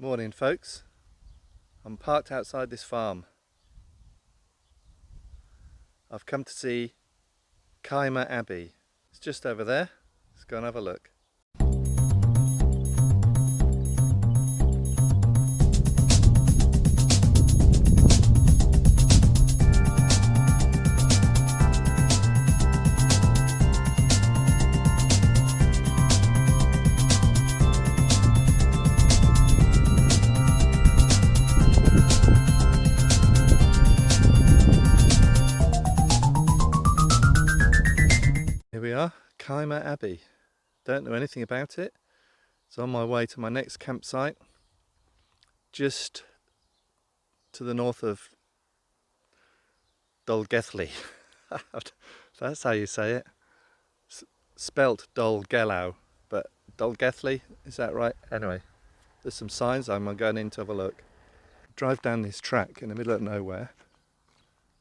Morning folks, I'm parked outside this farm. I've come to see Cymer Abbey. It's just over there, let's go and have a look. Here we are, Cymer Abbey. Don't know anything about it. It's on my way to my next campsite, just to the north of Dollgellau. That's how you say it. Spelt Dollgellau, but Dollgellau, is that right? Anyway, there's some signs. I'm going in to have a look. Drive down this track in the middle of nowhere.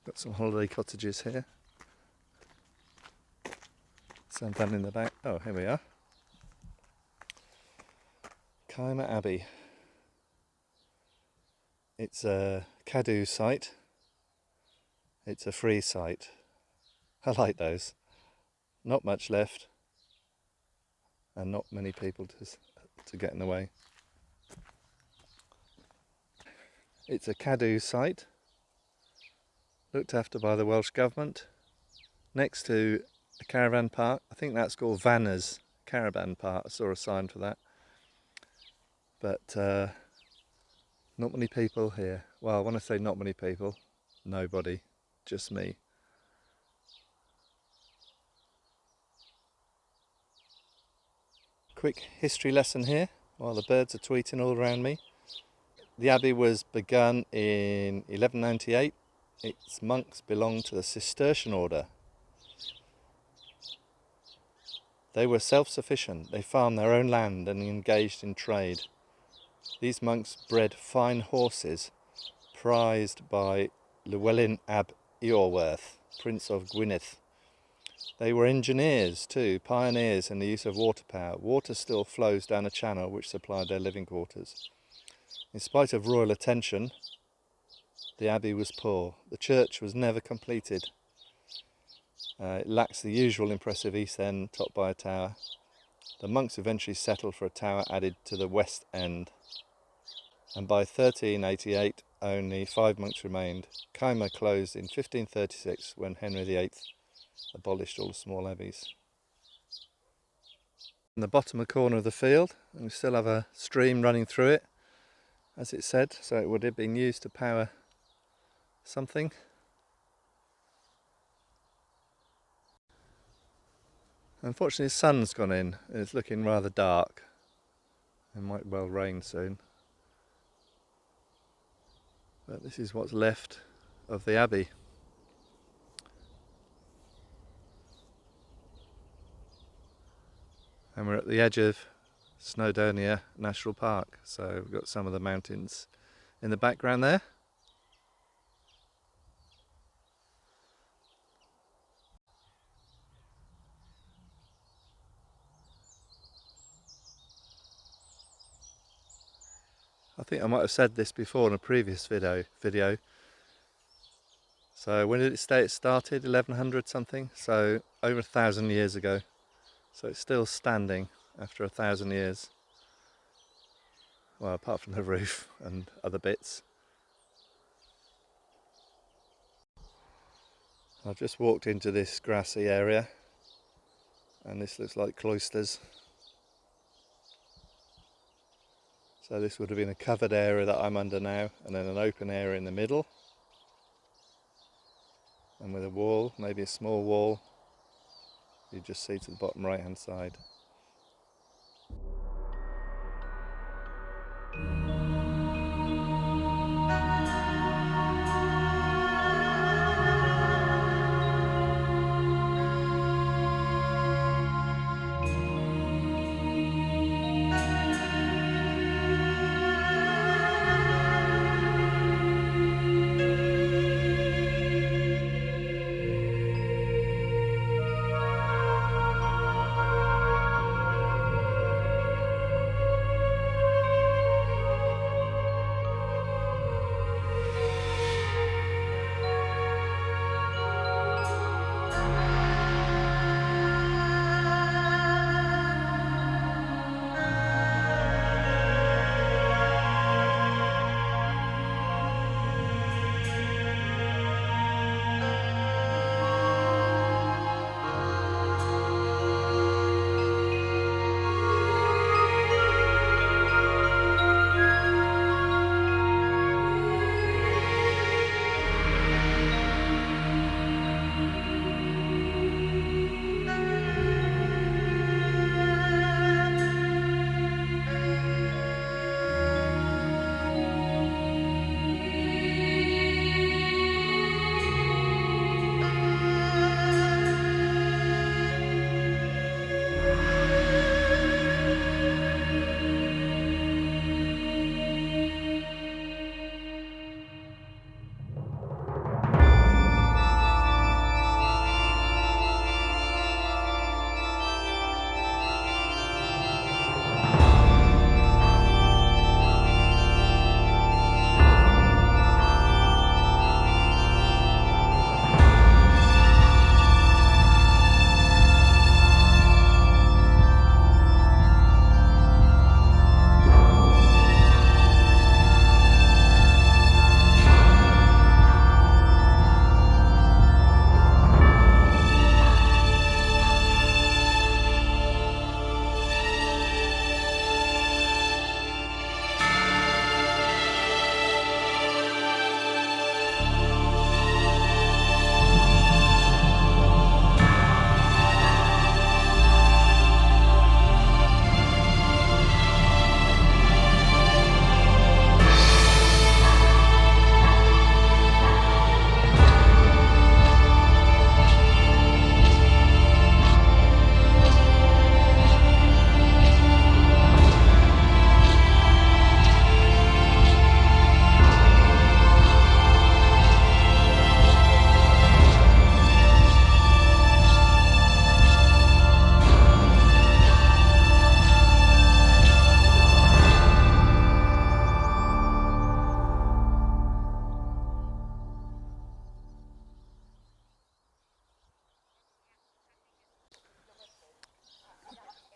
Got some holiday cottages here. Some down in the back. Oh, here we are. Cymer Abbey. It's a CADW site. It's a free site. I like those. Not much left, and not many people to get in the way. It's a CADW site, looked after by the Welsh Government, next to a caravan park. I think that's called Vanna's Caravan Park. I saw a sign for that. But not many people here. Well, when I say not many people, nobody, just me. Quick history lesson here while the birds are tweeting all around me. The abbey was begun in 1198. Its monks belonged to the Cistercian order. They were self-sufficient. They farmed their own land and engaged in trade. These monks bred fine horses, prized by Llyn ab Iorwerth, Prince of Gwynedd. They were engineers too, pioneers in the use of water power. Water still flows down a channel which supplied their living quarters. In spite of royal attention, the abbey was poor. The church was never completed. It lacks the usual impressive east end topped by a tower. The monks eventually settled for a tower added to the west end. And by 1388 only 5 monks remained. Cymer closed in 1536 when Henry VIII abolished all the small abbeys. In the bottom corner of the field, and we still have a stream running through it, as it said, so it would have been used to power something. Unfortunately the sun's gone in and it's looking rather dark. It might well rain soon. But this is what's left of the abbey. And we're at the edge of Snowdonia National Park, so we've got some of the mountains in the background there. I think I might have said this before in a previous video. So when did it say it started? 1100 something? So over 1,000 years ago. So it's still standing after 1,000 years. Well, apart from the roof and other bits. I've just walked into this grassy area and this looks like cloisters. So this would have been a covered area that I'm under now, and then an open area in the middle. And with a wall, maybe a small wall, you just see to the bottom right hand side.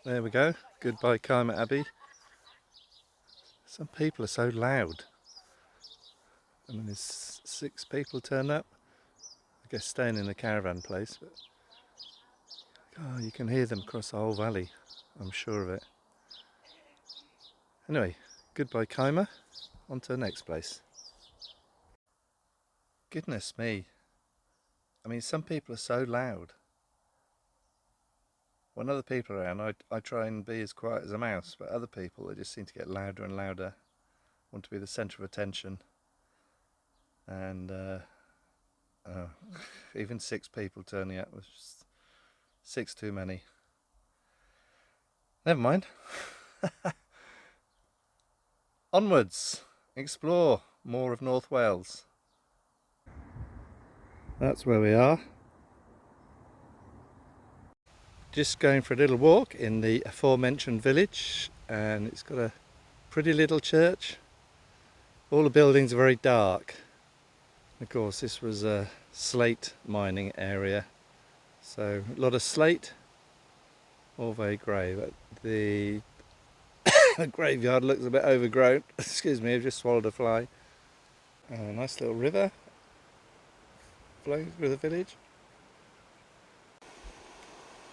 There we go. Goodbye Cymer Abbey. Some people are so loud. I mean, there's 6 people turned up. I guess staying in the caravan place, but oh, you can hear them across the whole valley. I'm sure of it. Anyway, goodbye Cymer. On to the next place. Goodness me. I mean, some people are so loud. When other people are around, I try and be as quiet as a mouse, but other people, they just seem to get louder and louder, want to be the centre of attention. And even 6 people turning up was 6 too many. Never mind. Onwards, explore more of North Wales. That's where we are. Just going for a little walk in the aforementioned village, and it's got a pretty little church. All the buildings are very dark. Of course, this was a slate mining area, so a lot of slate, all very grey, but the graveyard looks a bit overgrown. Excuse me, I've just swallowed a fly. A nice little river flowing through the village.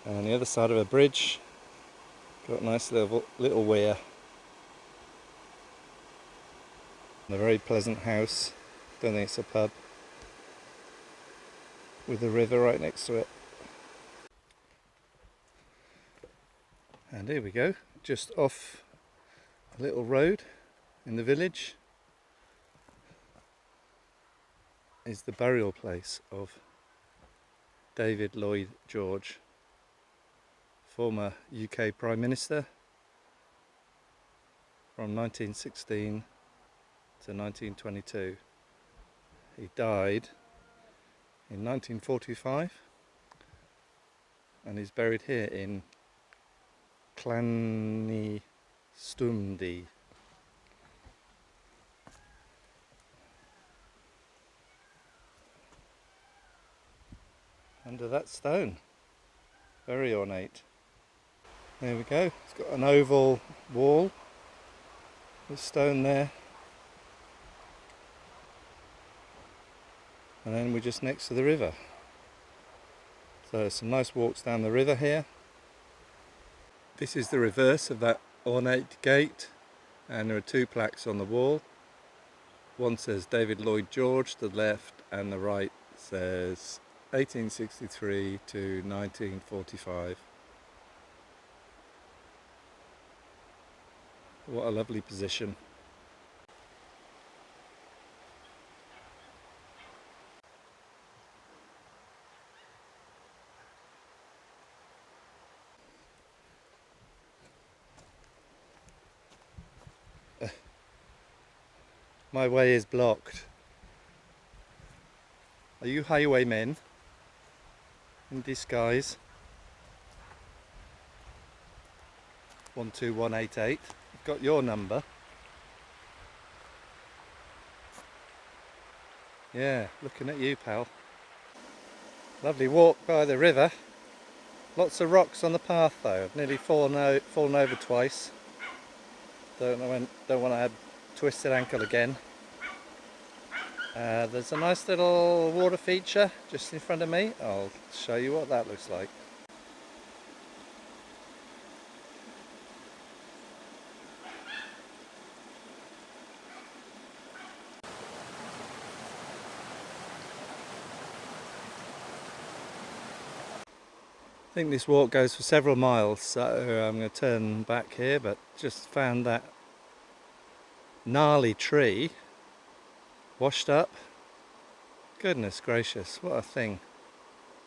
And on the other side of a bridge, got a nice little weir. And a very pleasant house. Don't think it's a pub. With the river right next to it. And here we go, just off a little road in the village is the burial place of David Lloyd George, former UK Prime Minister from 1916 to 1922. He died in 1945 and is buried here in Llanystumdwy. Under that stone, very ornate. There we go, it's got an oval wall with stone there, and then we're just next to the river. So some nice walks down the river here. This is the reverse of that ornate gate, and there are 2 plaques on the wall. One says David Lloyd George to the left, and the right says 1863 to 1945. What a lovely position. My way is blocked. Are you highwaymen in disguise? 12188. I've got your number. Yeah, looking at you, pal. Lovely walk by the river. Lots of rocks on the path though. I've nearly fallen over twice. Don't want to have twisted ankle again. There's a nice little water feature just in front of me. I'll show you what that looks like. I think this walk goes for several miles, so I'm going to turn back here, but just found that gnarly tree washed up. Goodness gracious, what a thing.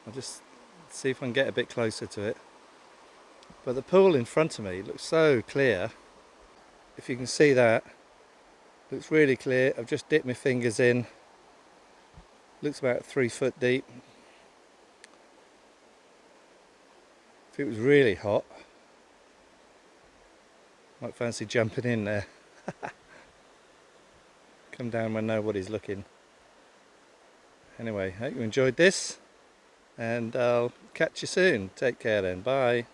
I'll just see if I can get a bit closer to it. But the pool in front of me looks so clear. If you can see that, looks really clear. I've just dipped my fingers in. Looks about 3 foot deep. If it was really hot, might fancy jumping in there. Come down when nobody's looking. Anyway, hope you enjoyed this, and I'll catch you soon. Take care then, bye.